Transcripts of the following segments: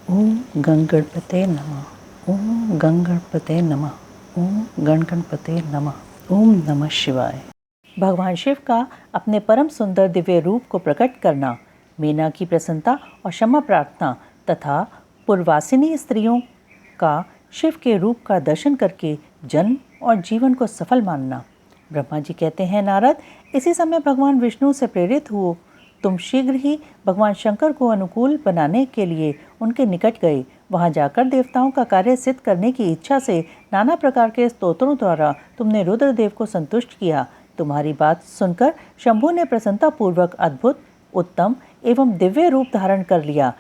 ओम गणगणपते नमः। ओम गणगणपते नमः। ओम गणगणपते नमः। ओम नमः शिवाय। भगवान शिव का अपने परम सुंदर दिव्य रूप को प्रकट करना, मीना की प्रसन्नता और क्षमा प्रार्थना तथा पूर्ववासिनी स्त्रियों का शिव के रूप का दर्शन करके जन्म और जीवन को सफल मानना। ब्रह्मा जी कहते हैं, नारद, इसी समय भगवान विष्णु से प्रेरित हुए तुम शीघ्र ही भगवान शंकर को अनुकूल बनाने के लिए उनके निकट गए। वहां जाकर देवताओं का कार्य सिद्ध करने की इच्छा से नाना प्रकार के स्तोत्रों द्वारा तुमने रुद्रदेव को संतुष्ट किया। तुम्हारी बात सुनकर शंभु ने प्रसन्नता पूर्वक अद्भुत, उत्तम एवं दिव्य रूप धारण कर लिया।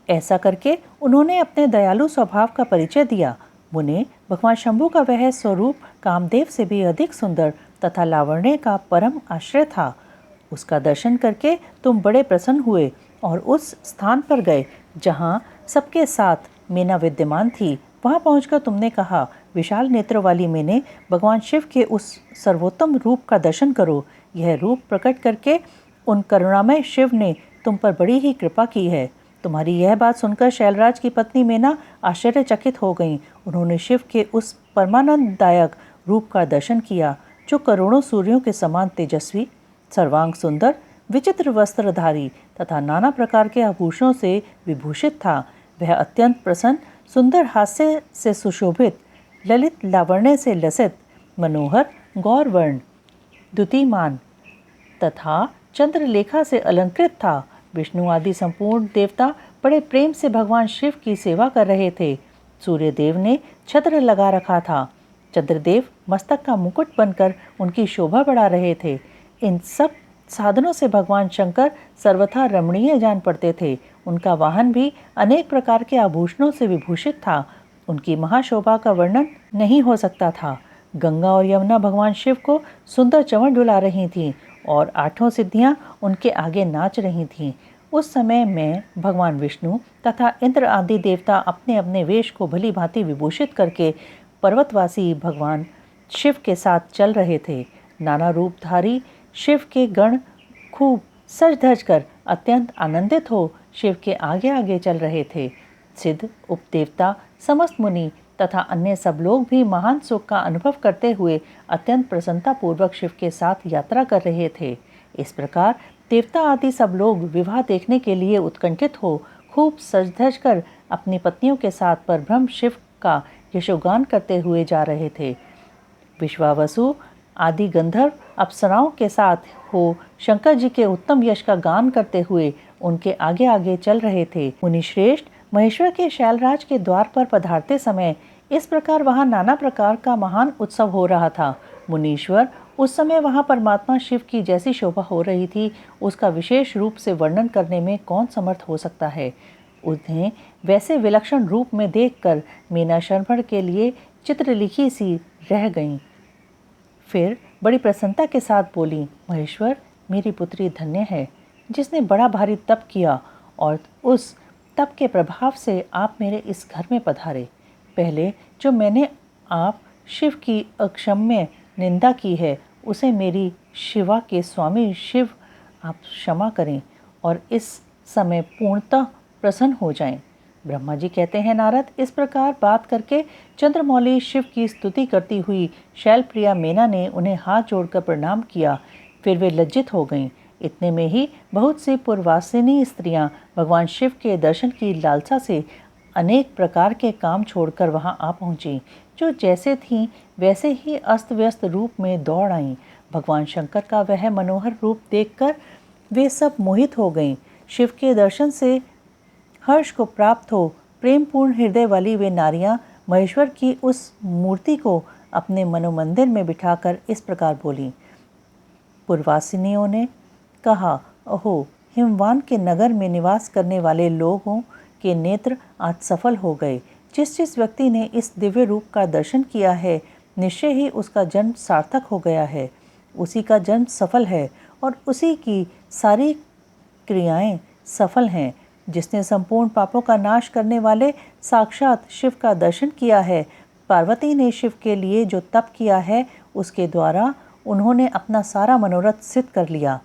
ऐसा करके उन्होंने अपने दयालु स्वभाव का परिचय दिया। मुने, भगवान शंभु का वह स्वरूप कामदेव से भी अधिक सुंदर तथा लावण्य का परम आश्रय था। उसका दर्शन करके तुम बड़े प्रसन्न हुए और उस स्थान पर गए जहाँ सबके साथ मीना विद्यमान थी। वहाँ पहुंचकर तुमने कहा, विशाल नेत्र वाली मीने, भगवान शिव के उस सर्वोत्तम रूप का दर्शन करो। यह रूप प्रकट करके उन करुणामय शिव ने तुम पर बड़ी ही कृपा की है। तुम्हारी यह बात सुनकर शैलराज की पत्नी मीना आश्चर्यचकित हो गईं। उन्होंने शिव के उस परमानंददायक रूप का दर्शन किया जो करोड़ों सूर्यों के समान तेजस्वी, सर्वांग सुंदर, विचित्र वस्त्रधारी तथा नाना प्रकार के आभूषणों से विभूषित था। वह अत्यंत प्रसन्न, सुंदर हास्य से सुशोभित, ललित लावण्य से लसित, मनोहर, गौरवर्ण, द्युतिमान तथा चंद्रलेखा से अलंकृत था। विष्णु आदि संपूर्ण देवता बड़े प्रेम से भगवान शिव की सेवा कर रहे थे। सूर्यदेव ने छत्र लगा रखा था। चंद्रदेव मस्तक का मुकुट बनकर उनकी शोभा बढ़ा रहे थे। इन सब साधनों से भगवान शंकर सर्वथा रमणीय जान पड़ते थे। उनका वाहन भी अनेक प्रकार के आभूषणों से विभूषित था। उनकी महाशोभा का वर्णन नहीं हो सकता था। गंगा और यमुना भगवान शिव को सुंदर चंवर डुला रही थीं और आठों सिद्धियां उनके आगे नाच रही थीं। उस समय में भगवान विष्णु तथा इंद्र आदि देवता अपने अपने वेश को भली भांति विभूषित करके पर्वतवासी भगवान शिव के साथ चल रहे थे। नाना रूपधारी शिव के गण खूब सज धज कर अत्यंत आनंदित हो शिव के आगे आगे चल रहे थे। सिद्ध, उपदेवता, समस्त मुनि तथा अन्य सब लोग भी महान सुख का अनुभव करते हुए अत्यंत प्रसन्नता पूर्वक शिव के साथ यात्रा कर रहे थे। इस प्रकार देवता आदि सब लोग विवाह देखने के लिए उत्कंठित हो खूब सज धज कर अपनी पत्नियों के साथ परब्रह्म शिव का यशोगान करते हुए जा रहे थे। विश्वावसु आदि गंधर्व अप्सराओं के साथ हो शंकर जी के उत्तम यश का गान करते हुए उनके आगे आगे चल रहे थे। मुनिश्रेष्ठ महेश्वर के शैलराज के द्वार पर पधारते समय इस प्रकार वहां नाना प्रकार का महान उत्सव हो रहा था। मुनीश्वर, उस समय वहां परमात्मा शिव की जैसी शोभा हो रही थी, उसका विशेष रूप से वर्णन करने में कौन समर्थ हो सकता है। उन्हें वैसे विलक्षण रूप में देखकर मीना शर्मण के लिए चित्रलिखी सी रह गईं। फिर बड़ी प्रसन्नता के साथ बोली, महेश्वर, मेरी पुत्री धन्य है जिसने बड़ा भारी तप किया और उस तप के प्रभाव से आप मेरे इस घर में पधारे। पहले जो मैंने आप शिव की अक्षम्य निंदा की है उसे मेरी शिवा के स्वामी शिव आप क्षमा करें और इस समय पूर्णतः प्रसन्न हो जाएं। ब्रह्मा जी कहते हैं, नारद, इस प्रकार बात करके चंद्रमौली शिव की स्तुति करती हुई शैलप्रिया मीना ने उन्हें हाथ जोड़कर प्रणाम किया। फिर वे लज्जित हो गईं। इतने में ही बहुत सी पूर्ववासिनी स्त्रियां भगवान शिव के दर्शन की लालसा से अनेक प्रकार के काम छोड़कर वहां आ पहुंची। जो जैसे थीं वैसे ही अस्त व्यस्त रूप में दौड़ आईं। भगवान शंकर का वह मनोहर रूप देखकर वे सब मोहित हो गईं। शिव के दर्शन से हर्ष को प्राप्त हो प्रेमपूर्ण हृदय वाली वे नारियां महेश्वर की उस मूर्ति को अपने मनोमंदिर में बिठाकर इस प्रकार बोली। पूर्ववासिनियों ने कहा, ओहो, हिमवान के नगर में निवास करने वाले लोगों के नेत्र आज सफल हो गए। जिस जिस व्यक्ति ने इस दिव्य रूप का दर्शन किया है, निश्चय ही उसका जन्म सार्थक हो गया है। उसी का जन्म सफल है और उसी की सारी क्रियाएं सफल हैं। जिसने संपूर्ण पापों का नाश करने वाले साक्षात शिव का दर्शन किया है, पार्वती ने शिव के लिए जो तप किया है उसके द्वारा उन्होंने अपना सारा मनोरथ सिद्ध कर लिया।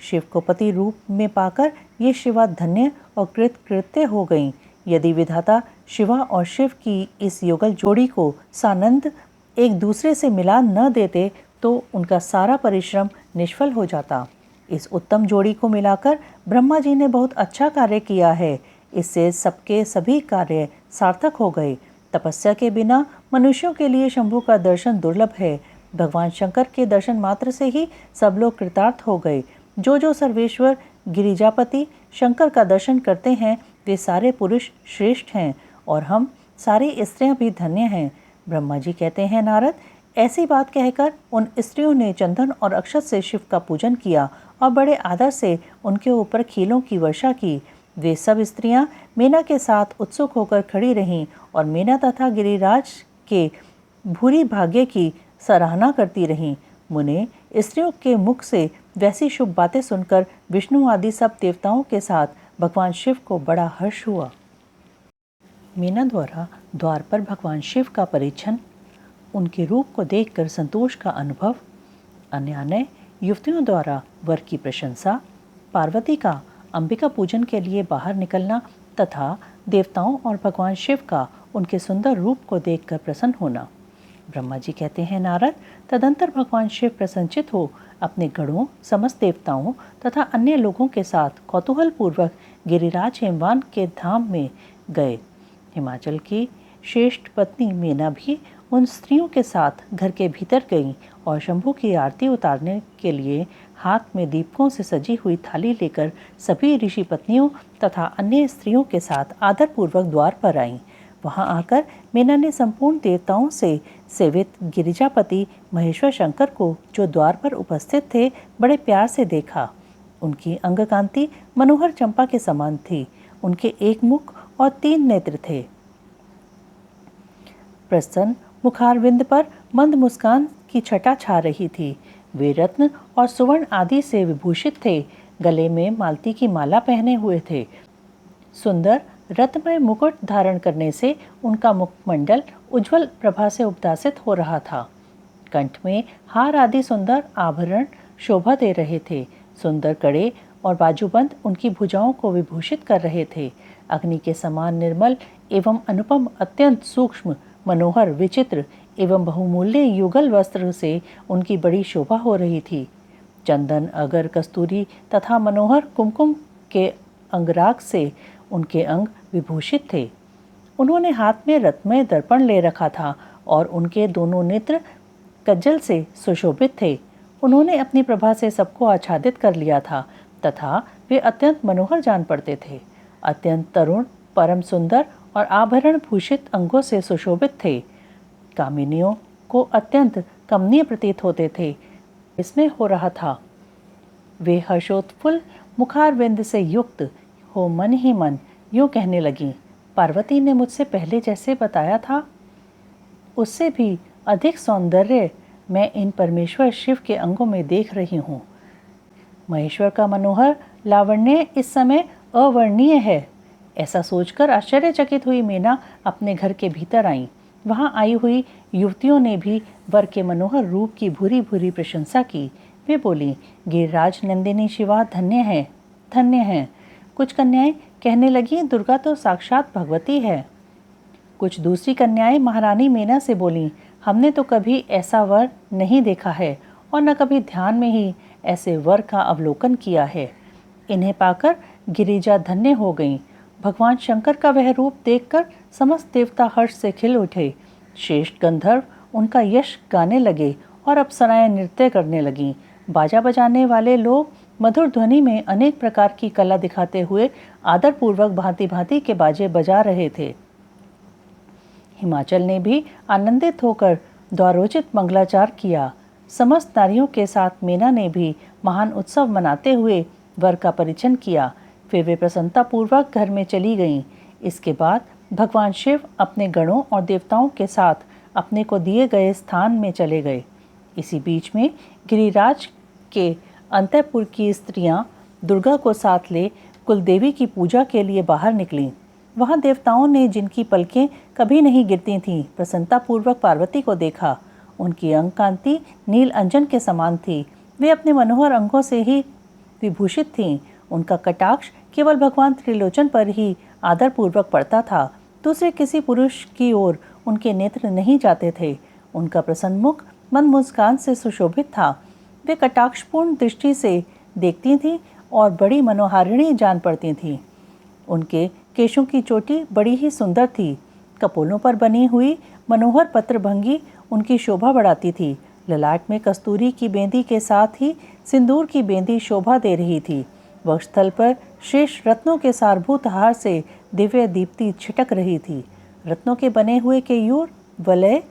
शिव को पति रूप में पाकर ये शिवा धन्य और कृतकृत्य हो गईं। यदि विधाता शिवा और शिव की इस युगल जोड़ी को सानंद एक दूसरे से मिला न देते तो उनका सारा परिश्रम निष्फल हो जाता। इस उत्तम जोड़ी को मिलाकर ब्रह्मा जी ने बहुत अच्छा कार्य किया है। इससे सबके सभी कार्य सार्थक हो गए। तपस्या के बिना मनुष्यों के लिए शंभु का दर्शन दुर्लभ है। भगवान शंकर के दर्शन मात्र से ही सब लोग कृतार्थ हो गए। जो सर्वेश्वर गिरिजापति शंकर का दर्शन करते हैं वे सारे पुरुष श्रेष्ठ हैं और हम सारी स्त्रियां भी धन्य हैं। ब्रह्मा जी कहते हैं, नारद, ऐसी बात कहकर उन स्त्रियों ने चंदन और अक्षत से शिव का पूजन किया और बड़े आदर से उनके ऊपर खीलों की वर्षा की। वे सब स्त्रियां मीना के साथ उत्सुक होकर खड़ी रहीं और मीना तथा गिरिराज के भूरी भाग्य की सराहना करती रहीं। मुने, स्त्रियों के मुख से वैसी शुभ बातें सुनकर विष्णु आदि सब देवताओं के साथ भगवान शिव को बड़ा हर्ष हुआ। मीना द्वारा द्वार पर भगवान शिव का परिछन, उनके रूप को देखकर संतोष का अनुभव, अन्य युवतियों द्वारा वर की प्रशंसा, पार्वती का अंबिका पूजन के लिए बाहर निकलना तथा देवताओं और भगवान शिव का उनके सुंदर रूप को देखकर प्रसन्न होना। ब्रह्मा जी कहते हैं, नारद, तदंतर भगवान शिव प्रसन्नचित हो अपने गणों, समस्त देवताओं तथा अन्य लोगों के साथ कौतूहल पूर्वक गिरिराज हेमवान के धाम में गए। हिमाचल की श्रेष्ठ पत्नी मीना भी उन स्त्रियों के साथ घर के भीतर गईं और शंभू की आरती उतारने के लिए हाथ में दीपकों से सजी हुई थाली लेकर सभी ऋषि पत्नियों तथा अन्य स्त्रियों के साथ आदरपूर्वक द्वार पर आईं। वहां आकर मीना ने संपूर्ण देवताओं से सेवित गिरिजापति महेश्वर शंकर को, जो द्वार पर उपस्थित थे, बड़े प्यार से देखा। उनकी अंगकांति मनोहर चंपा के समान थी। उनके एक मुख और 3 नेत्र थे। प्रसन्न मुखारविंद पर मंद मुस्कान की छटा छा रही थी। वे रत्न और सुवर्ण आदि से विभूषित थे। गले में मालती की माला पहने हुए थे। सुंदर रत्नमय मुकुट धारण करने से उनका मुखमंडल उज्जवल प्रभा से उपदासित हो रहा था। कंठ में हार आदि सुंदर आभरण शोभा दे रहे थे। सुंदर कड़े और बाजूबंद उनकी भुजाओं को विभूषित कर रहे थे। अग्नि के समान निर्मल एवं अनुपम, अत्यंत सूक्ष्म, मनोहर, विचित्र एवं बहुमूल्य युगल वस्त्र से उनकी बड़ी शोभा हो रही थी। चंदन, अगर, कस्तूरी तथा मनोहर कुमकुम के अंगराग से उनके अंग विभूषित थे। उन्होंने हाथ में रत्नमय दर्पण ले रखा था और उनके दोनों नेत्र कज्जल से सुशोभित थे। उन्होंने अपनी प्रभा से सबको आच्छादित कर लिया था तथा वे अत्यंत मनोहर जान पड़ते थे। अत्यंत तरुण, परम सुंदर और आभरण भूषित अंगों से सुशोभित थे। कामिनियों को अत्यंत कमनीय प्रतीत होते थे। इसमें हो रहा था। वे हर्षोत्फुल्ल मुखारविंद से युक्त हो मन ही मन यूँ कहने लगीं, पार्वती ने मुझसे पहले जैसे बताया था उससे भी अधिक सौंदर्य मैं इन परमेश्वर शिव के अंगों में देख रही हूँ। महेश्वर का मनोहर लावण्य इस समय अवर्णनीय है। ऐसा सोचकर आश्चर्यचकित हुई मीना अपने घर के भीतर आई। वहाँ आई हुई युवतियों ने भी वर के मनोहर रूप की भूरी भूरी प्रशंसा की। वे बोली, गिरिराज नंदिनी शिवा धन्य है, धन्य है। कुछ कन्याएं कहने लगी, दुर्गा तो साक्षात भगवती है। कुछ दूसरी कन्याएं महारानी मीना से बोली, हमने तो कभी ऐसा वर नहीं देखा है और न कभी ध्यान में ही ऐसे वर का अवलोकन किया है। इन्हें पाकर गिरिजा धन्य हो गईं। भगवान शंकर का वह रूप देखकर समस्त देवता हर्ष से खिल उठे। श्रेष्ठ गंधर्व उनका यश गाने लगे और अप्सराएं नृत्य करने लगीं। बाजा बजाने वाले लोग मधुर ध्वनि में अनेक प्रकार की कला दिखाते हुए आदरपूर्वक भांति भांति के बाजे बजा रहे थे। हिमाचल ने भी आनंदित होकर द्वारोचित मंगलाचार किया। समस्त नारियों के साथ मीना ने भी महान उत्सव मनाते हुए वर का परिचय किया। फिर वे प्रसन्नतापूर्वक घर में चली गईं। इसके बाद भगवान शिव अपने गणों और देवताओं के साथ अपने को दिए गए स्थान में चले गए। इसी बीच में गिरिराज के अंतःपुर की स्त्रियां दुर्गा को साथ ले कुलदेवी की पूजा के लिए बाहर निकलीं। वहां देवताओं ने, जिनकी पलकें कभी नहीं गिरती थीं, प्रसन्नतापूर्वक पार्वती को देखा। उनकी अंग कांति नील अंजन के समान थी। वे अपने मनोहर अंगों से ही विभूषित थीं। उनका कटाक्ष केवल भगवान त्रिलोचन पर ही आदरपूर्वक पड़ता था, दूसरे किसी पुरुष की ओर उनके नेत्र नहीं जाते थे। उनका प्रसन्न मुख मंद मुस्कान से सुशोभित था। वे कटाक्षपूर्ण दृष्टि से देखती थीं और बड़ी मनोहारिणी जान पड़ती थीं। उनके केशों की चोटी बड़ी ही सुंदर थी। कपोलों पर बनी हुई मनोहर पत्रभंगी उनकी शोभा बढ़ाती थी। ललाट में कस्तूरी की बेंदी के साथ ही सिंदूर की बेंदी शोभा दे रही थी। वक्षस्थल पर शेष रत्नों के सारभूत हार से दिव्य दीप्ति छिटक रही थी। रत्नों के बने हुए केयूर, वलय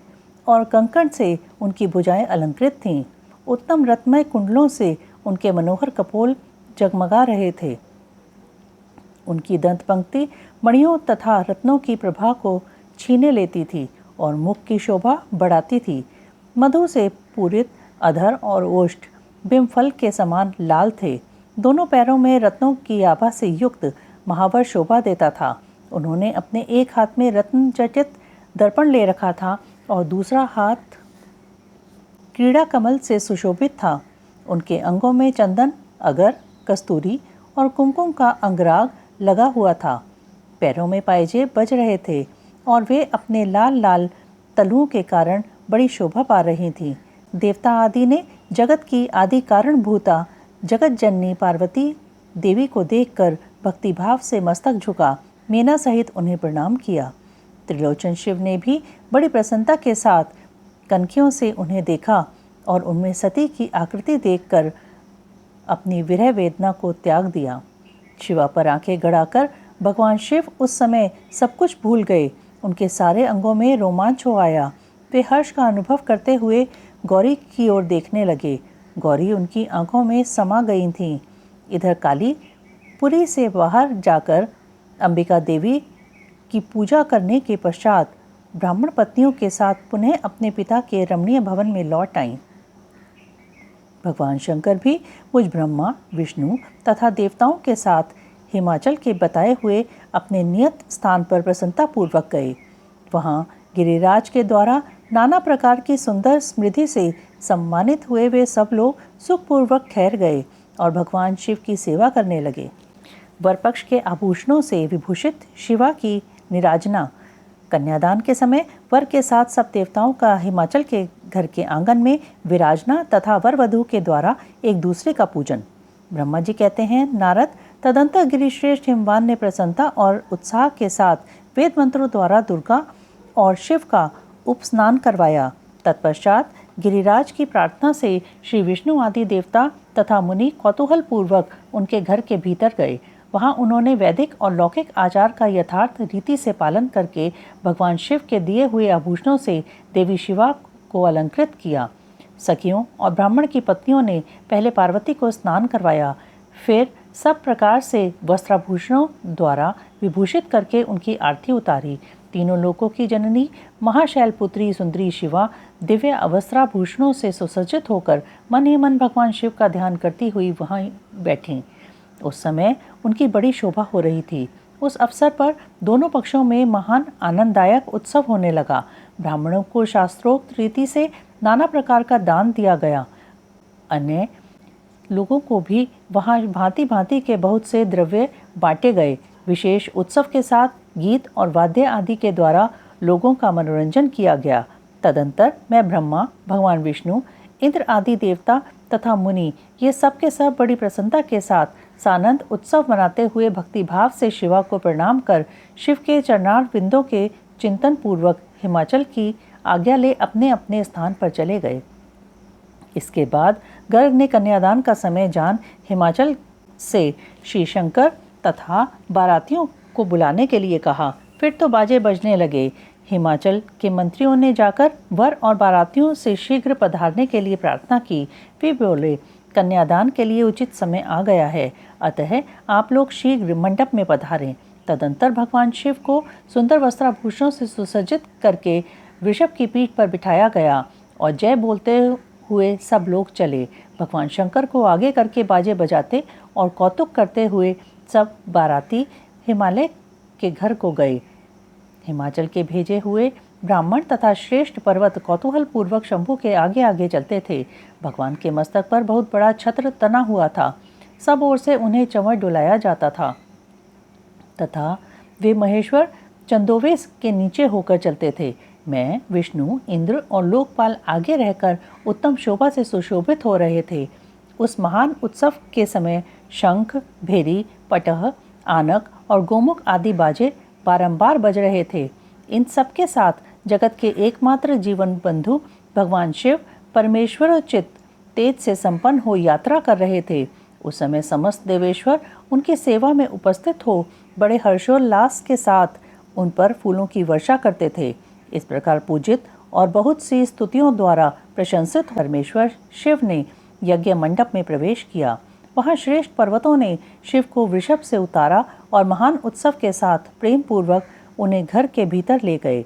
और कंकण से उनकी भुजाएं अलंकृत थीं। उत्तम रत्नमय कुंडलों से उनके मनोहर कपोल जगमगा रहे थे। उनकी दंत पंक्ति मणियों तथा रत्नों की प्रभा को छीने लेती थी और मुख की शोभा बढ़ाती थी। मधु से पूरित अधर और ओष्ठ बिंबफल के समान लाल थे। दोनों पैरों में रत्नों की आभा से युक्त महावर शोभा देता था। उन्होंने अपने एक हाथ में रत्न जटित दर्पण ले रखा था और दूसरा हाथ क्रीड़ा कमल से सुशोभित था। उनके अंगों में चंदन, अगर, कस्तूरी और कुमकुम का अंगराग लगा हुआ था। पैरों में पायजे बज रहे थे और वे अपने लाल लाल तलुओं के कारण बड़ी शोभा पा रही थीं। देवता आदि ने जगत की आदि कारण भूता जगत जननी पार्वती देवी को देखकर भक्तिभाव से मस्तक झुका मीना सहित उन्हें प्रणाम किया। त्रिलोचन शिव ने भी बड़ी प्रसन्नता के साथ कनखियों से उन्हें देखा और उनमें सती की आकृति देखकर अपनी विरह वेदना को त्याग दिया। शिवा पर आंखें गड़ाकर भगवान शिव उस समय सब कुछ भूल गए। उनके सारे अंगों में रोमांच हो आया। वे हर्ष का अनुभव करते हुए गौरी की ओर देखने लगे। गौरी उनकी आंखों में समा गई थीं। इधर काली पुरी से बाहर जाकर अंबिका देवी की पूजा करने के पश्चात ब्राह्मण पत्नियों के साथ पुनः अपने पिता के रमणीय भवन में लौट आईं। भगवान शंकर भी मुझ ब्रह्मा, विष्णु तथा देवताओं के साथ हिमाचल के बताए हुए अपने नियत स्थान पर प्रसन्नतापूर्वक गए। वहाँ गिरिराज के द्वारा नाना प्रकार की सुंदर स्मृति से सम्मानित हुए वे सब लोग सुखपूर्वक ठहर गए और भगवान शिव की सेवा करने लगे। वरपक्ष के आभूषणों से विभूषित शिवा की निराजना, कन्यादान के समय वर के साथ सब देवताओं का हिमाचल के घर के आंगन में विराजना तथा वर वधू के द्वारा एक दूसरे का पूजन। ब्रह्मा जी कहते हैं, नारद तदंतर गिरिश्रेष्ठ हिमवान ने प्रसन्नता और उत्साह के साथ वेद मंत्रों द्वारा दुर्गा और शिव का उपस्नान करवाया। तत्पश्चात गिरिराज की प्रार्थना से श्री विष्णु आदि देवता तथा मुनि कौतूहल पूर्वक उनके घर के भीतर गए। वहां उन्होंने वैदिक और लौकिक आचार का यथार्थ रीति से पालन करके भगवान शिव के दिए हुए आभूषणों से देवी शिवा को अलंकृत किया। सखियों और ब्राह्मण की पत्नियों ने पहले पार्वती को स्नान करवाया, फिर सब प्रकार से वस्त्राभूषणों द्वारा विभूषित करके उनकी आरती उतारी। तीनों लोकों की जननी महाशैल पुत्री सुंदरी शिवा दिव्य वस्त्राभूषणों से सुसज्जित होकर मन ही मन भगवान शिव का ध्यान करती हुई वहां बैठी। उस समय उनकी बड़ी शोभा हो रही थी। उस अवसर पर दोनों पक्षों में महान आनंददायक उत्सव होने लगा। ब्राह्मणों को शास्त्रोक्त रीति से नाना प्रकार का दान दिया गया। अन्य लोगों को भी वहां भांति भांति के बहुत से द्रव्य बांटे गए। विशेष उत्सव के साथ गीत और वाद्य आदि के द्वारा लोगों का मनोरंजन किया गया। तदंतर मैं ब्रह्मा, भगवान विष्णु, इंद्र आदि देवता तथा मुनि ये सब के सब बड़ी प्रसन्नता के साथ सानंद उत्सव मनाते हुए भक्तिभाव से शिवा को प्रणाम कर शिव के चरणार बिंदों के चिंतन पूर्वक हिमाचल की आज्ञा ले अपने अपने स्थान पर चले गए। इसके बाद गर्ग ने कन्यादान का समय जान हिमाचल से श्री शंकर तथा बारातियों को बुलाने के लिए कहा। फिर तो बाजे बजने लगे। हिमाचल के मंत्रियों ने जाकर वर और बारातियों से शीघ्र पधारने के लिए प्रार्थना की। वे बोले, कन्यादान के लिए उचित समय आ गया है, अतः आप लोग शीघ्र मंडप में पधारें। तदंतर भगवान शिव को सुंदर वस्त्राभूषणों से सुसज्जित करके वृषभ की पीठ पर बिठाया गया और जय बोलते हुए सब लोग चले। भगवान शंकर को आगे करके बाजे बजाते और कौतुक करते हुए सब बाराती हिमालय के घर को गए। हिमाचल के भेजे हुए ब्राह्मण तथा श्रेष्ठ पर्वत कौतूहल पूर्वक शंभू के आगे आगे चलते थे। भगवान के मस्तक पर बहुत बड़ा छत्र तना हुआ था। सब ओर से उन्हें चंवर डुलाया जाता था तथा वे महेश्वर चंदोवेस के नीचे होकर चलते थे। मैं, विष्णु, इंद्र और लोकपाल आगे रहकर उत्तम शोभा से सुशोभित हो रहे थे। उस महान उत्सव के समय शंख, भेरी, पटह, आनक और गोमुख आदि बाजे बारंबार बज रहे थे। इन सबके साथ जगत के एकमात्र जीवन बंधु भगवान शिव परमेश्वरोचित तेज से संपन्न हो यात्रा कर रहे थे। उस समय समस्त देवेश्वर उनकी सेवा में उपस्थित हो बड़े हर्षोल्लास के साथ उन पर फूलों की वर्षा करते थे। इस प्रकार पूजित और बहुत सी स्तुतियों द्वारा प्रशंसित परमेश्वर शिव ने यज्ञ मंडप में प्रवेश किया। वहां श्रेष्ठ पर्वतों ने शिव को वृषभ से उतारा और महान उत्सव के साथ प्रेम पूर्वक उन्हें घर के भीतर ले गए।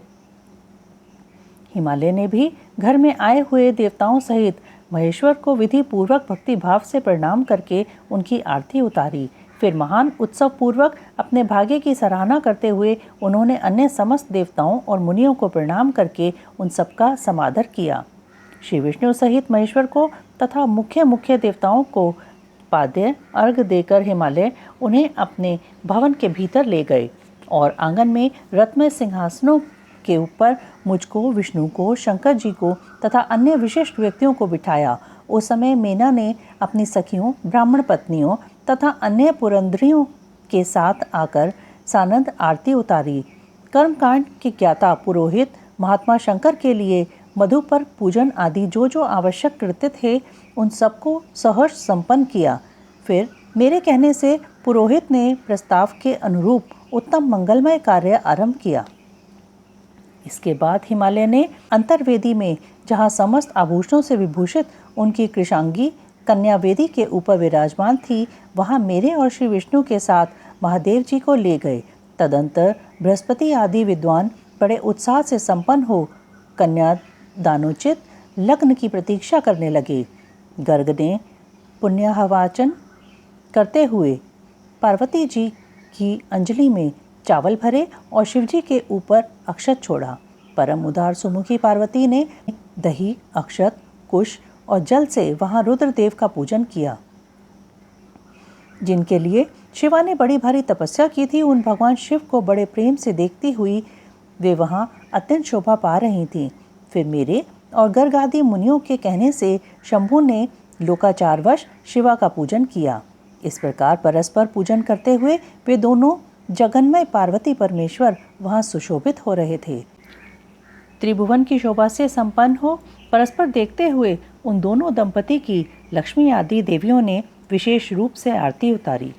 हिमालय ने भी घर में आए हुए देवताओं सहित महेश्वर को विधि पूर्वक भक्ति भाव से प्रणाम करके उनकी आरती उतारी। फिर महान उत्सव पूर्वक अपने भाग्य की सराहना करते हुए उन्होंने अन्य समस्त देवताओं और मुनियों को प्रणाम करके उन सबका समादर किया। श्री विष्णु सहित महेश्वर को तथा मुख्य देवताओं को पाद्य अर्घ देकर हिमालय उन्हें अपने भवन के भीतर ले गए और आंगन में रत्न सिंहासनों के ऊपर मुझको, विष्णु को, शंकर जी को तथा अन्य विशिष्ट व्यक्तियों को बिठाया। उस समय मेना ने अपनी सखियों, ब्राह्मण पत्नियों तथा अन्य पुरंदरियों के साथ आकर सानंद आरती उतारी। कर्मकांड के ज्ञाता पुरोहित महात्मा शंकर के लिए मधु पर पूजन आदि जो आवश्यक कृत्य थे उन सबको सहर्ष संपन्न किया। फिर मेरे कहने से पुरोहित ने प्रस्ताव के अनुरूप उत्तम मंगलमय कार्य आरंभ किया। इसके बाद हिमालय ने अंतर्वेदी में, जहाँ समस्त आभूषणों से विभूषित उनकी कृशांगी कन्या वेदी के ऊपर विराजमान थी, वहाँ मेरे और श्री विष्णु के साथ महादेव जी को ले गए। तदंतर बृहस्पति आदि विद्वान बड़े उत्साह से संपन्न हो कन्या दानोचित लग्न की प्रतीक्षा करने लगे। गर्ग ने पुण्याहवाचन करते हुए पार्वती जी की अंजलि में चावल भरे और शिवजी के ऊपर अक्षत छोड़ा। परम उदार सुमुखी पार्वती ने दही, अक्षत, कुश और जल से वहां रुद्रदेव का पूजन किया। जिनके लिए शिवा ने बड़ी भारी तपस्या की थी, उन भगवान शिव को बड़े प्रेम से देखती हुई वे वहां अत्यंत शोभा पा रही थीं। फिर मेरे और गर्ग आदि मुनियों के कहने से शंभु ने लोकाचारवश शिवा का पूजन किया। इस प्रकार परस्पर पूजन करते हुए वे दोनों जगन्मय पार्वती परमेश्वर वहां सुशोभित हो रहे थे। त्रिभुवन की शोभा से संपन्न हो परस्पर देखते हुए उन दोनों दंपति की लक्ष्मी आदि देवियों ने विशेष रूप से आरती उतारी।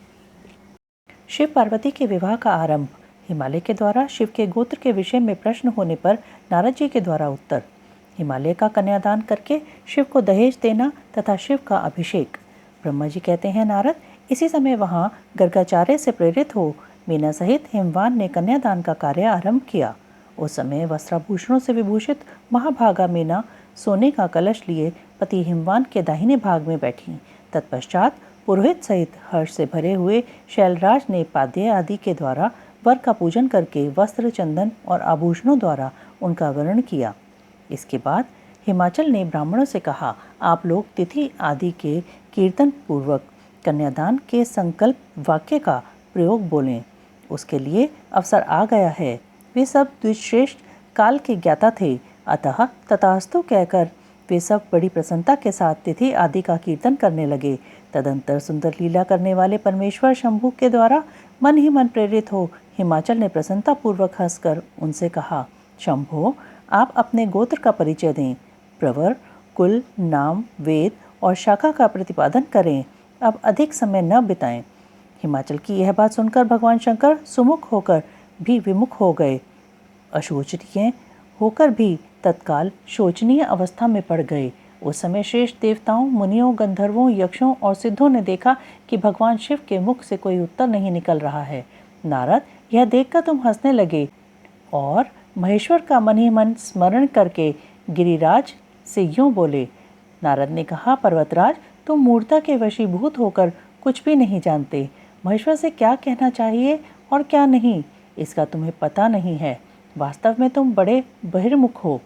शिव पार्वती के विवाह का आरंभ। हिमालय के द्वारा शिव के गोत्र के विषय में प्रश्न होने पर नारद जी के द्वारा उत्तर। हिमालय का कन्यादान करके शिव को दहेज देना तथा शिव का अभिषेक। ब्रह्मा जी कहते हैं, नारद, इसी समय वहाँ गर्गाचार्य से प्रेरित हो मीना सहित हिमवान ने कन्यादान का कार्य आरंभ किया। उस समय वस्त्राभूषणों से विभूषित महाभागा मीना सोने का कलश लिए पति हिमवान के दाहिने भाग में बैठी। तत्पश्चात पुरोहित सहित हर्ष से भरे हुए शैलराज ने पाद्य आदि के द्वारा वर का पूजन करके वस्त्र, चंदन और आभूषणों द्वारा उनका वरण किया। इसके बाद हिमाचल ने ब्राह्मणों से कहा, आप लोग तिथि आदि के कीर्तन पूर्वक कन्यादान के संकल्प वाक्य का प्रयोग बोलें। उसके लिए अवसर आ गया है। वे सब द्विश्रेष्ठ काल के ज्ञाता थे, अतः तथास्तु कहकर वे सब बड़ी प्रसन्नता के साथ तिथि आदि का कीर्तन करने लगे। तदंतर सुंदर लीला करने वाले परमेश्वर शंभु के द्वारा मन ही मन प्रेरित हो हिमाचल ने प्रसन्नता पूर्वक हंसकर उनसे कहा, शंभो, आप अपने गोत्र का परिचय दें, प्रवर, कुल, नाम, वेद और शाखा का प्रतिपादन करें। अब अधिक समय न बिताएं। हिमाचल की यह बात सुनकर भगवान शंकर सुमुख होकर भी विमुख हो गए। अशोचनीय होकर भी तत्काल शोचनीय अवस्था में पड़ गए। उस समय श्रेष्ठ देवताओं, मुनियों, गंधर्वों, यक्षों और सिद्धों ने देखा कि भगवान शिव के मुख से कोई उत्तर नहीं निकल रहा है। नारद, यह देखकर तुम हंसने लगे और महेश्वर का मन ही मन स्मरण करके गिरिराज से यूं बोले। नारद ने कहा, पर्वतराज, तुम मूर्ता के वशीभूत होकर कुछ भी नहीं जानते। महेश्वर से क्या कहना चाहिए और क्या नहीं, इसका तुम्हें पता नहीं है। वास्तव में तुम बड़े बहिर्मुख हो।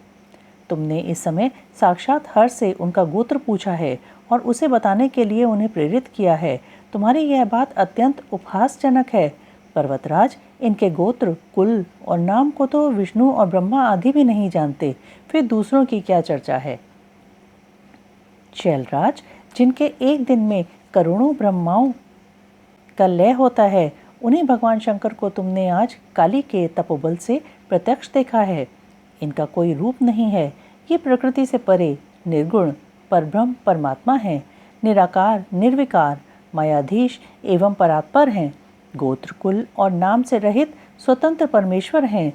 तुमने इस समय साक्षात हर्ष से उनका गोत्र पूछा है और उसे बताने के लिए उन्हें प्रेरित किया है। तुम्हारी यह बात अत्यंत उपहासजनक है। पर्वतराज इनके गोत्र, कुल और नाम को तो विष्णु और ब्रह्मा आदि भी नहीं जानते, फिर दूसरों की क्या चर्चा है। शैलराज, जिनके एक दिन में करोड़ों ब्रह्माओं का लय होता है, उन्हीं भगवान शंकर को तुमने आज काली के तपोबल से प्रत्यक्ष देखा है। इनका कोई रूप नहीं है, ये प्रकृति से परे निर्गुण परब्रह्म परमात्मा हैं, निराकार निर्विकार मायाधीश एवं परात्पर हैं, गोत्र कुल और नाम से रहित स्वतंत्र परमेश्वर हैं।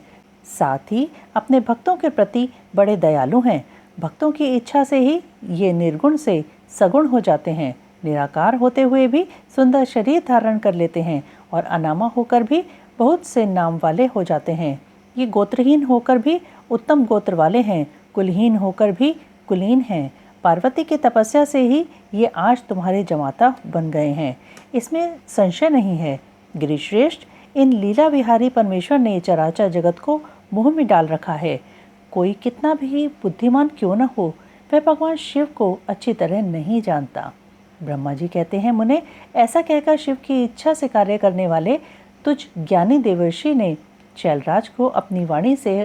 साथ ही अपने भक्तों के प्रति बड़े दयालु हैं। भक्तों की इच्छा से ही ये निर्गुण से सगुण हो जाते हैं, निराकार होते हुए भी सुंदर शरीर धारण कर लेते हैं और अनामा होकर भी बहुत से नाम वाले हो जाते हैं। ये गोत्रहीन होकर भी उत्तम गोत्र वाले हैं, कुलहीन होकर भी कुलीन हैं। पार्वती की तपस्या से ही ये आज तुम्हारे जमाता बन गए हैं, इसमें संशय नहीं है। गिरिश्रेष्ठ, इन लीला विहारी परमेश्वर ने चराचर जगत को मुंह में डाल रखा है। कोई कितना भी बुद्धिमान क्यों न हो, वह भगवान शिव को अच्छी तरह नहीं जानता। ब्रह्मा जी कहते हैं, मुने, ऐसा कहकर शिव की इच्छा से कार्य करने वाले तुझ ज्ञानी देवर्षि ने शैलराज को अपनी वाणी से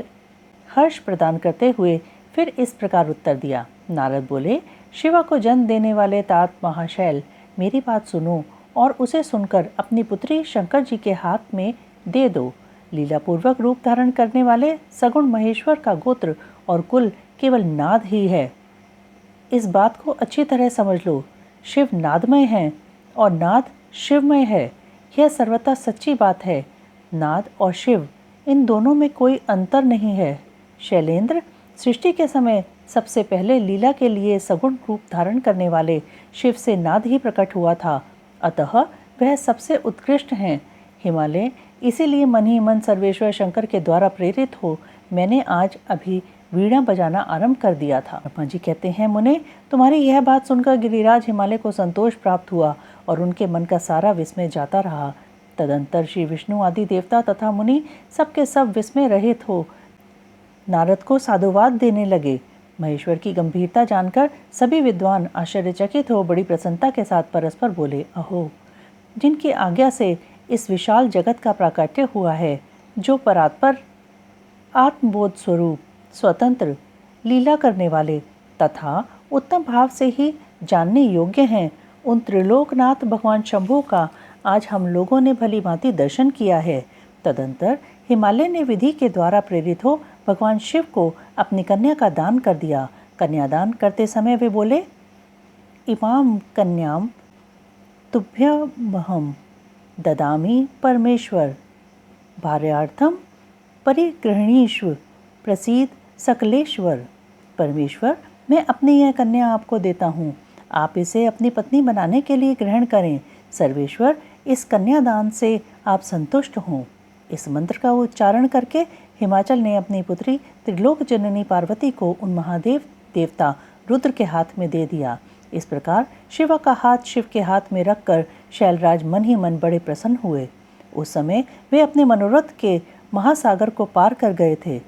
हर्ष प्रदान करते हुए फिर इस प्रकार उत्तर दिया। नारद बोले, शिवा को जन्म देने वाले तात महाशैल, मेरी बात सुनो और उसे सुनकर अपनी पुत्री शंकर जी के हाथ में दे दो। लीलापूर्वक रूप धारण करने वाले सगुण महेश्वर का गोत्र और कुल केवल नाद ही है। इस बात को अच्छी तरह समझ लो। शिव नादमय है और नाद शिवमय है। यह सर्वथा सच्ची बात है। नाद और शिव, इन दोनों में कोई अंतर नहीं है। शैलेंद्र, सृष्टि के समय सबसे पहले लीला के लिए सगुण रूप धारण करने वाले शिव से नाद ही प्रकट हुआ था, अतः वह सबसे उत्कृष्ट हैं। हिमालय, इसीलिए मन ही मन सर्वेश्वर शंकर के द्वारा प्रेरित हो मैंने आज अभी वीणा बजाना आरंभ कर दिया था। ब्रह्मा जी कहते हैं, मुने, तुम्हारी यह बात सुनकर गिरिराज हिमालय को संतोष प्राप्त हुआ और उनके मन का सारा विस्मय जाता रहा। तदंतर श्री विष्णु आदि देवता तथा मुनि सबके सब विस्मय रहित हो नारद को साधुवाद देने लगे। महेश्वर की गंभीरता जानकर सभी विद्वान आश्चर्यचकित हो बड़ी प्रसन्नता के साथ परस्पर बोले, अहो, जिनकी आज्ञा से इस विशाल जगत का प्राकट्य हुआ है, जो परात्पर आत्मबोध स्वरूप स्वतंत्र लीला करने वाले तथा उत्तम भाव से ही जानने योग्य हैं, उन त्रिलोकनाथ भगवान शंभु का आज हम लोगों ने भली भांति दर्शन किया है। तदंतर हिमालय ने विधि के द्वारा प्रेरित हो भगवान शिव को अपनी कन्या का दान कर दिया। कन्यादान करते समय वे बोले, इमाम कन्याम तुभ्यमहम ददामि परमेश्वर, भार्यार्थम परिगृहणीष्व प्रसीद सकलेश्वर। परमेश्वर, मैं अपनी यह कन्या आपको देता हूँ, आप इसे अपनी पत्नी बनाने के लिए ग्रहण करें। सर्वेश्वर, इस कन्यादान से आप संतुष्ट हों। इस मंत्र का उच्चारण करके हिमाचल ने अपनी पुत्री त्रिलोक जननी पार्वती को उन महादेव देवता रुद्र के हाथ में दे दिया। इस प्रकार शिवा का हाथ शिव के हाथ में रखकर शैलराज मन ही मन बड़े प्रसन्न हुए। उस समय वे अपने मनोरथ के महासागर को पार कर गए थे।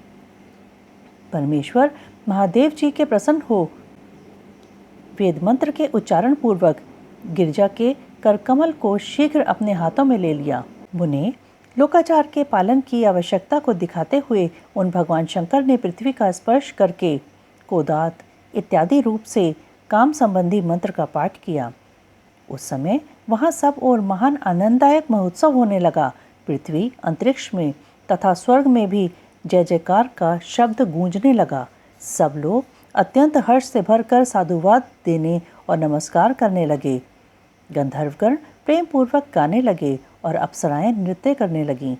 परमेश्वर महादेव जी के प्रसन्न हो वेद मंत्र के उच्चारण पूर्वक गिरजा के करकमल को शीघ्र अपने हाथों में ले लिया। मुने, लोकाचार के पालन की आवश्यकता को दिखाते हुए उन भगवान शंकर ने पृथ्वी का स्पर्श करके कोदात इत्यादि रूप से काम संबंधी मंत्र का पाठ किया। उस समय वहाँ सब और महान आनंददायक महोत्सव होने लगा। पृथ्वी, अंतरिक्ष में तथा स्वर्ग में भी जय जयकार का शब्द गूंजने लगा। सब लोग अत्यंत हर्ष से भरकर साधुवाद देने और नमस्कार करने लगे। गंधर्वगण प्रेम पूर्वक गाने लगे और अप्सराएं नृत्य करने लगीं।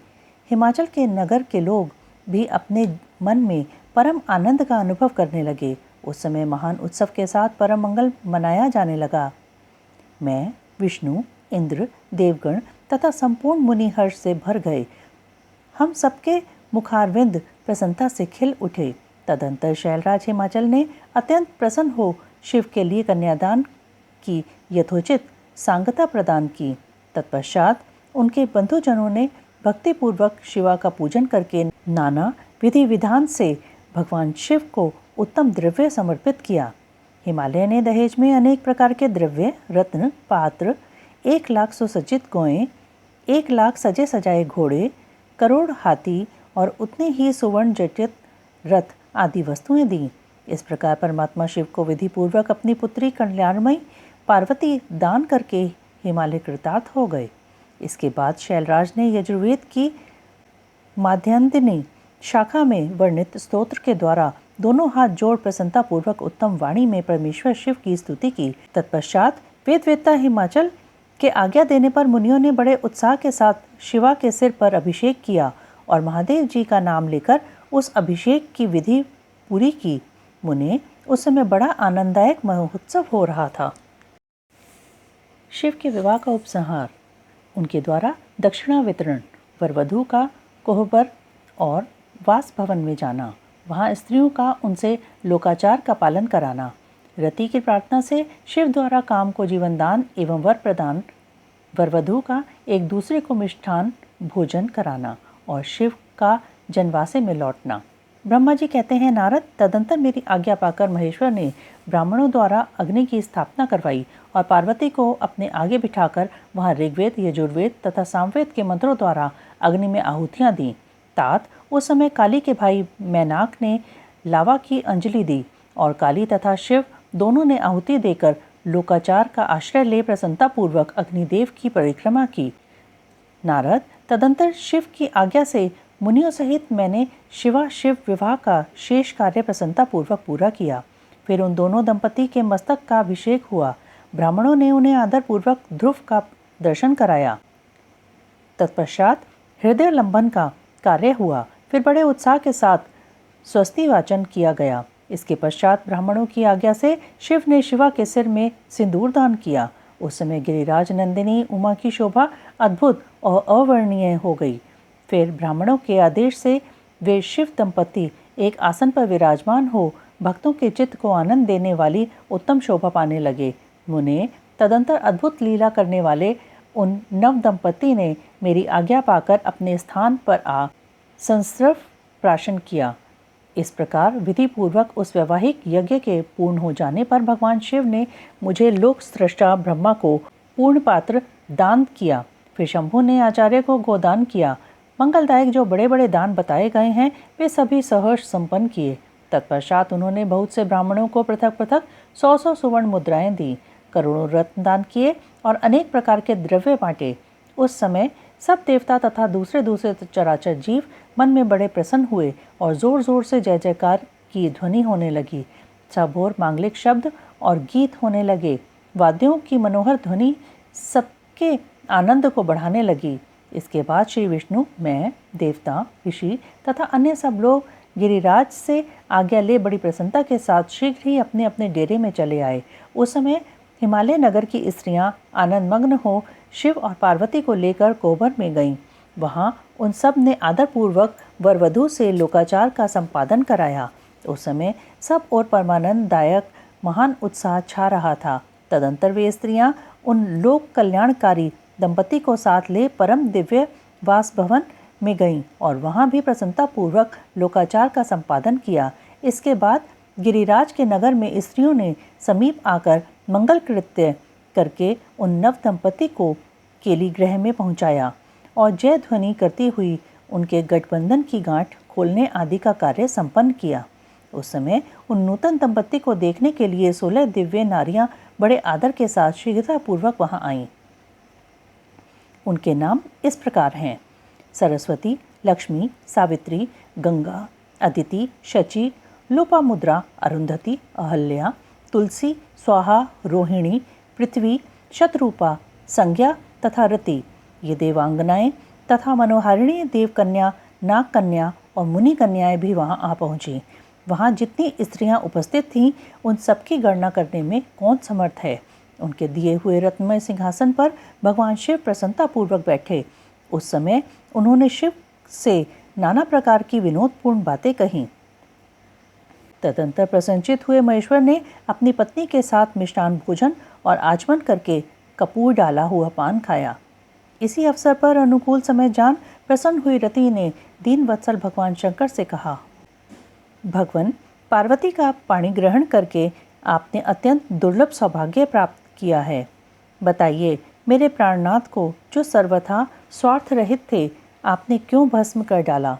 हिमाचल के नगर के लोग भी अपने मन में परम आनंद का अनुभव करने लगे। उस समय महान उत्सव के साथ परम मंगल मनाया जाने लगा। मैं, विष्णु, इंद्र, देवगण तथा संपूर्ण मुनि हर्ष से भर गए। हम सबके मुखारविंद प्रसन्नता से खिल उठे। तदंतर शैलराज हिमाचल ने अत्यंत प्रसन्न हो शिव के लिए कन्यादान की यथोचित सांगता प्रदान की। तत्पश्चात उनके बंधुजनों ने भक्तिपूर्वक शिवा का पूजन करके नाना विधि विधान से भगवान शिव को उत्तम द्रव्य समर्पित किया। हिमालय ने दहेज में अनेक प्रकार के द्रव्य, रत्न, पात्र, 1 लाख सुसज्जित गौएं, 1,00,000 सजे सजाए घोड़े, करोड़ हाथी और उतने ही सुवर्ण जटित रथ आदि वस्तुएं दी। इस प्रकार परमात्मा शिव को विधि पूर्वक अपनी पुत्री कल्याणमयी पार्वती दान करके हिमालय कृतार्थ हो गए। इसके बाद शैलराज ने यजुर्वेद की माध्यान्तिनी शाखा में वर्णित स्तोत्र के द्वारा दोनों हाथ जोड़ प्रसन्नतापूर्वक उत्तम वाणी में परमेश्वर शिव की स्तुति की। तत्पश्चात वेदवेत्ता हिमाचल के आज्ञा देने पर मुनियों ने बड़े उत्साह के साथ शिवा के सिर पर अभिषेक किया और महादेव जी का नाम लेकर उस अभिषेक की विधि पूरी की। मुने उस समय बड़ा आनंददायक महोत्सव हो रहा था। शिव के विवाह का उपसंहार, उनके द्वारा दक्षिणा वितरण, वरवधू का कोहबर और वास भवन में जाना, वहाँ स्त्रियों का उनसे लोकाचार का पालन कराना, रति की प्रार्थना से शिव द्वारा काम को जीवन दान एवं वर प्रदान, वरवधू का एक दूसरे को मिष्ठान भोजन कराना और शिव का जनवासे में लौटना। ब्रह्मा जी कहते हैं, नारद, तदंतर मेरी आज्ञा पाकर महेश्वर ने ब्राह्मणों द्वारा अग्नि की स्थापना करवाई और पार्वती को अपने आगे बिठाकर वहां ऋग्वेद, यजुर्वेद तथा सामवेद के मंत्रों द्वारा अग्नि में आहुतियां दी। तात उस समय काली के भाई मैनाक ने लावा की अंजलि दी और काली तथा शिव दोनों ने आहुति देकर लोकाचार का आश्रय ले प्रसन्नतापूर्वक अग्निदेव की परिक्रमा की। नारद, तदंतर शिव की आज्ञा से मुनियों सहित मैंने शिवा शिव विवाह का शेष कार्य प्रसन्नतापूर्वक पूरा किया। फिर उन दोनों दंपति के मस्तक का अभिषेक हुआ। ब्राह्मणों ने उन्हें आदरपूर्वक ध्रुव का दर्शन कराया। तत्पश्चात हृदय लंबन का कार्य हुआ। फिर बड़े उत्साह के साथ स्वस्ति वाचन किया गया। इसके पश्चात ब्राह्मणों की आज्ञा से शिव ने शिवा के सिर में सिंदूर दान किया। उस समय गिरिराज नंदिनी उमा की शोभा अद्भुत और अवर्णनीय हो गई। फिर ब्राह्मणों के आदेश से वे शिव दंपति एक आसन पर विराजमान हो भक्तों के चित्त को आनंद देने वाली उत्तम शोभा पाने लगे। मुने, तदंतर अद्भुत लीला करने वाले उन नव दंपति ने मेरी आज्ञा पाकर अपने स्थान पर आ संस्रव प्राशन किया। इस प्रकार विधि पूर्वक उस वैवाहिक यज्ञ के पूर्ण हो जाने पर भगवान शिव ने मुझे लोक सृष्टा ब्रह्मा को पूर्ण पात्र दान किया। फिर शंभु ने आचार्य को गोदान किया। मंगलदायक जो बड़े बड़े दान बताए गए हैं वे सभी सहर्ष संपन्न किए। तत्पश्चात उन्होंने बहुत से ब्राह्मणों को पृथक पृथक 100 स्वर्ण मुद्राएं दी, करोड़ों रत्न दान किए और अनेक प्रकार के द्रव्य बांटे। उस समय सब देवता तथा दूसरे दूसरे चराचर जीव मन में बड़े प्रसन्न हुए और जोर जोर से जय जयकार की ध्वनि होने लगी। सब ओर मांगलिक शब्द और गीत होने लगे। वाद्यों की मनोहर ध्वनि सबके आनंद को बढ़ाने लगी। इसके बाद श्री विष्णु, मैं, देवता, ऋषि तथा अन्य सब लोग गिरिराज से आज्ञा ले बड़ी प्रसन्नता के साथ शीघ्र ही अपने अपने डेरे में चले आए। उस समय हिमालय नगर की स्त्रियां आनंद मग्न हो शिव और पार्वती को लेकर कोबर में गईं। वहां उन सब ने आदरपूर्वक वरवधू से लोकाचार का संपादन कराया। उस समय सब और परमानंददायक महान उत्साह छा रहा था। तदंतर वे स्त्रियां उन लोक कल्याणकारी दंपति को साथ ले परम दिव्य वास भवन में गईं और वहां भी प्रसन्नता पूर्वक लोकाचार का संपादन किया। इसके बाद गिरिराज के नगर में स्त्रियों ने समीप आकर मंगल कृत्य करके उन नव दंपति को केली गृह में पहुंचाया और जय ध्वनि करती हुई उनके गठबंधन की गांठ खोलने आदि का कार्य संपन्न किया। उस समय उन नूतन दंपति को देखने के लिए 16 दिव्य नारियां बड़े आदर के साथ शीघ्रतापूर्वक वहां आईं। उनके नाम इस प्रकार हैं: सरस्वती, लक्ष्मी, सावित्री, गंगा, अदिति, शची, लोपामुद्रा, अरुंधति, अहल्या, तुलसी, स्वाहा, रोहिणी, पृथ्वी, शतरूपा, संज्ञा तथा रति। ये देवांगनाएं तथा मनोहारिणी देवकन्या, नाग कन्या और मुनि कन्याएं भी वहां आ पहुंची। वहां जितनी स्त्रियां उपस्थित थीं उन सबकी गणना करने में कौन समर्थ है। उनके दिए हुए रत्नमय सिंहासन पर भगवान शिव प्रसन्नतापूर्वक बैठे। उस समय उन्होंने शिव से नाना प्रकार की विनोदपूर्ण बातें कहीं। तदंतर प्रसन्नचित हुए महेश्वर ने अपनी पत्नी के साथ मिष्टान भोजन और आचमन करके कपूर डाला हुआ पान खाया। इसी अवसर पर अनुकूल समय जान प्रसन्न हुई रति ने दीन वत्सल भगवान शंकर से कहा, भगवान, पार्वती का पाणी ग्रहण करके आपने अत्यंत दुर्लभ सौभाग्य प्राप्त किया है। बताइए मेरे प्राणनाथ को जो सर्वथा स्वार्थ रहित थे, आपने क्यों भस्म कर डाला?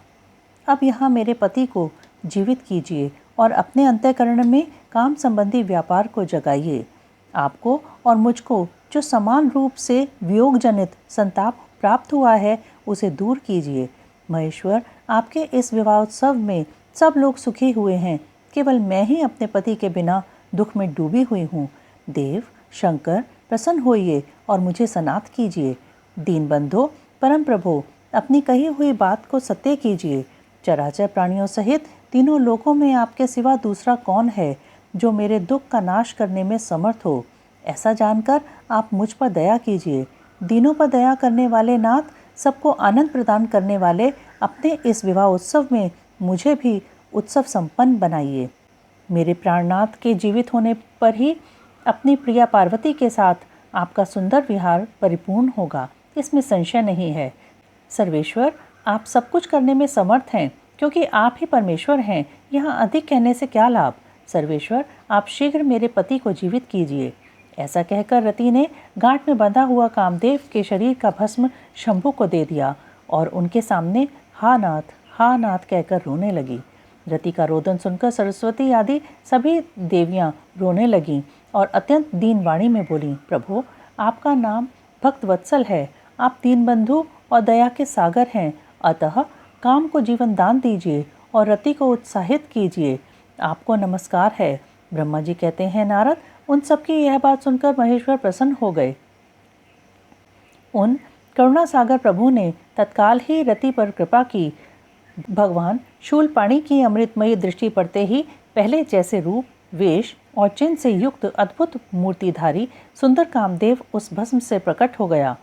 अब यहाँ मेरे पति को जीवित कीजिए और अपने अंतःकरण में काम संबंधी व्यापार को जगाइए। आपको और मुझको जो समान रूप से वियोग जनित संताप प्राप्त हुआ है, उसे दूर कीजिए। महेश्वर, आपके इस विवाह उत्सव में सब लोग सुखी हुए हैं, केवल मैं ही अपने पति के बिना दुख में डूबी हुई हूँ। देव, शंकर, प्रसन्न होइए और मुझे सनाथ कीजिए। दीनबंधो, परम प्रभो, अपनी कही हुई बात को सत्य कीजिए। चराचर प्राणियों सहित तीनों लोकों में आपके सिवा दूसरा कौन है जो मेरे दुख का नाश करने में समर्थ हो? ऐसा जानकर आप मुझ पर दया कीजिए। दीनों पर दया करने वाले नाथ, सबको आनंद प्रदान करने वाले, अपने इस विवाह उत्सव में मुझे भी उत्सव संपन्न बनाइए। मेरे प्राणनाथ के जीवित होने पर ही अपनी प्रिया पार्वती के साथ आपका सुंदर विहार परिपूर्ण होगा, इसमें संशय नहीं है। सर्वेश्वर, आप सब कुछ करने में समर्थ हैं, क्योंकि आप ही परमेश्वर हैं। यहाँ अधिक कहने से क्या लाभ? सर्वेश्वर, आप शीघ्र मेरे पति को जीवित कीजिए। ऐसा कहकर रति ने गांठ में बंधा हुआ कामदेव के शरीर का भस्म शंभु को दे दिया और उनके सामने हा नाथ कहकर रोने लगी। रति का रोदन सुनकर सरस्वती आदि सभी देवियां रोने लगीं और अत्यंत दीन वाणी में बोलीं, प्रभु, आपका नाम भक्त वत्सल है। आप दीनबंधु और दया के सागर हैं, अतः काम को जीवन दान दीजिए और रति को उत्साहित कीजिए। आपको नमस्कार है। ब्रह्मा जी कहते हैं, नारद, उन सबकी यह बात सुनकर महेश्वर प्रसन्न हो गए। उन करुणा सागर प्रभु ने तत्काल ही रति पर कृपा की। भगवान शूलपाणी की अमृतमयी दृष्टि पड़ते ही पहले जैसे रूप, वेश और चिन्ह से युक्त अद्भुत मूर्तिधारी सुंदर कामदेव उस भस्म से प्रकट हो गया।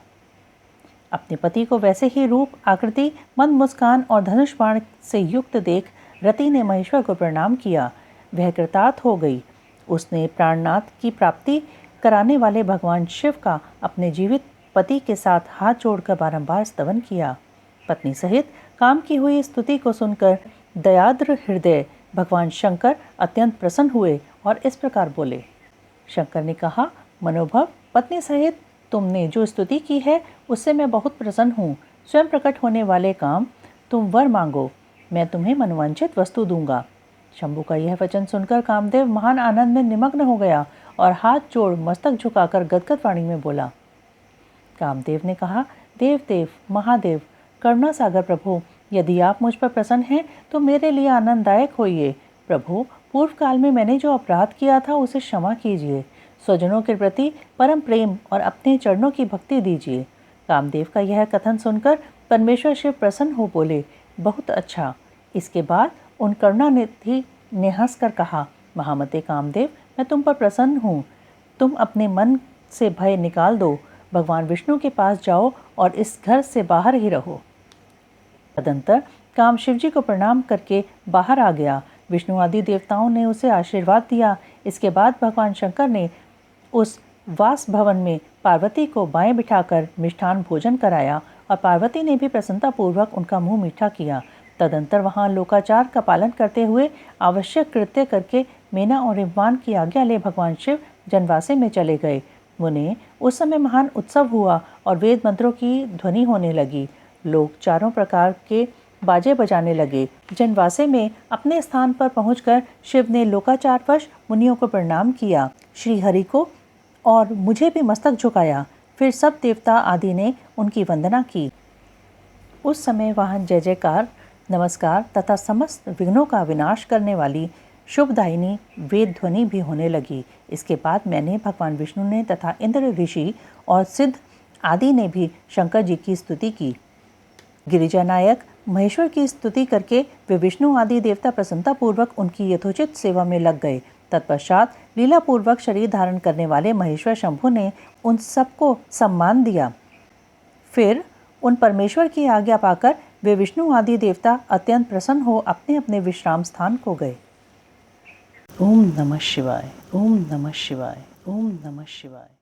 अपने पति को वैसे ही रूप, आकृति, मंद मुस्कान और धनुष बाण से युक्त देख रति ने महेश्वर को प्रणाम किया। वह कृतार्थ हो गई। उसने प्राणनाथ की प्राप्ति कराने वाले भगवान शिव का अपने जीवित पति के साथ हाथ जोड़कर बारंबार स्तवन किया। पत्नी सहित काम की हुई स्तुति को सुनकर दयाद्र हृदय भगवान शंकर अत्यंत प्रसन्न हुए और इस प्रकार बोले। शंकर ने कहा, मनोभव, पत्नी सहित तुमने जो स्तुति की है उससे मैं बहुत प्रसन्न हूँ। स्वयं प्रकट होने वाले काम, तुम वर मांगो, मैं तुम्हें मनोवांछित वस्तु दूंगा। शंभु का यह वचन सुनकर कामदेव महान आनंद में निमग्न हो गया और हाथ जोड़ मस्तक झुकाकर गदगद वाणी में बोला। कामदेव ने कहा, देव, महादेव, करुणा सागर प्रभु, यदि आप मुझ पर प्रसन्न हैं तो मेरे लिए आनंददायक होइए। प्रभु, पूर्व काल में मैंने जो अपराध किया था उसे क्षमा कीजिए। स्वजनों के प्रति परम प्रेम और अपने चरणों की भक्ति दीजिए। कामदेव का यह कथन सुनकर परमेश्वर शिव प्रसन्न हो बोले, बहुत अच्छा। इसके बाद उन करुणानिधि ने हंसकर कहा, महामते कामदेव, मैं तुम पर प्रसन्न हूँ। तुम अपने मन से भय निकाल दो, भगवान विष्णु के पास जाओ और इस घर से बाहर ही रहो। तदंतर काम शिवजी को प्रणाम करके बाहर आ गया। विष्णु आदि देवताओं ने उसे आशीर्वाद दिया। इसके बाद भगवान शंकर ने उस वास भवन में पार्वती को बाएं बिठाकर मिष्ठान भोजन कराया और पार्वती ने भी प्रसन्नतापूर्वक उनका मुंह मीठा किया। तदंतर वहां लोकाचार का पालन करते हुए आवश्यक कृत्य करके मेना और हिमवान की आज्ञा ले भगवान शिव जनवासे में चले गए। मुने, उस समय महान उत्सव हुआ और वेद मंत्रों की ध्वनि होने लगी। लोग चारों प्रकार के बाजे बजाने लगे। जनवासे में अपने स्थान पर पहुंचकर शिव ने लोकाचारवश मुनियों को प्रणाम किया, श्री हरि को और मुझे भी मस्तक झुकाया। फिर सब देवता आदि ने उनकी वंदना की। उस समय वहां जय जयकार, नमस्कार तथा समस्त विघ्नों का विनाश करने वाली शुभदायिनी वेद ध्वनि भी होने लगी। इसके बाद मैंने, भगवान विष्णु ने तथा इंद्र ऋषि और सिद्ध आदि ने भी शंकर जी की स्तुति की। गिरिजा नायक महेश्वर की स्तुति करके वे विष्णु आदि देवता प्रसन्नतापूर्वक उनकी यथोचित सेवा में लग गए। तत्पश्चात लीलापूर्वक शरीर धारण करने वाले महेश्वर शंभु ने उन सबको सम्मान दिया। फिर उन परमेश्वर की आज्ञा पाकर वे विष्णु आदि देवता अत्यंत प्रसन्न हो अपने अपने विश्राम स्थान को गए। ओम नमः शिवाय, ओम नमः शिवाय, ओम नमः शिवाय।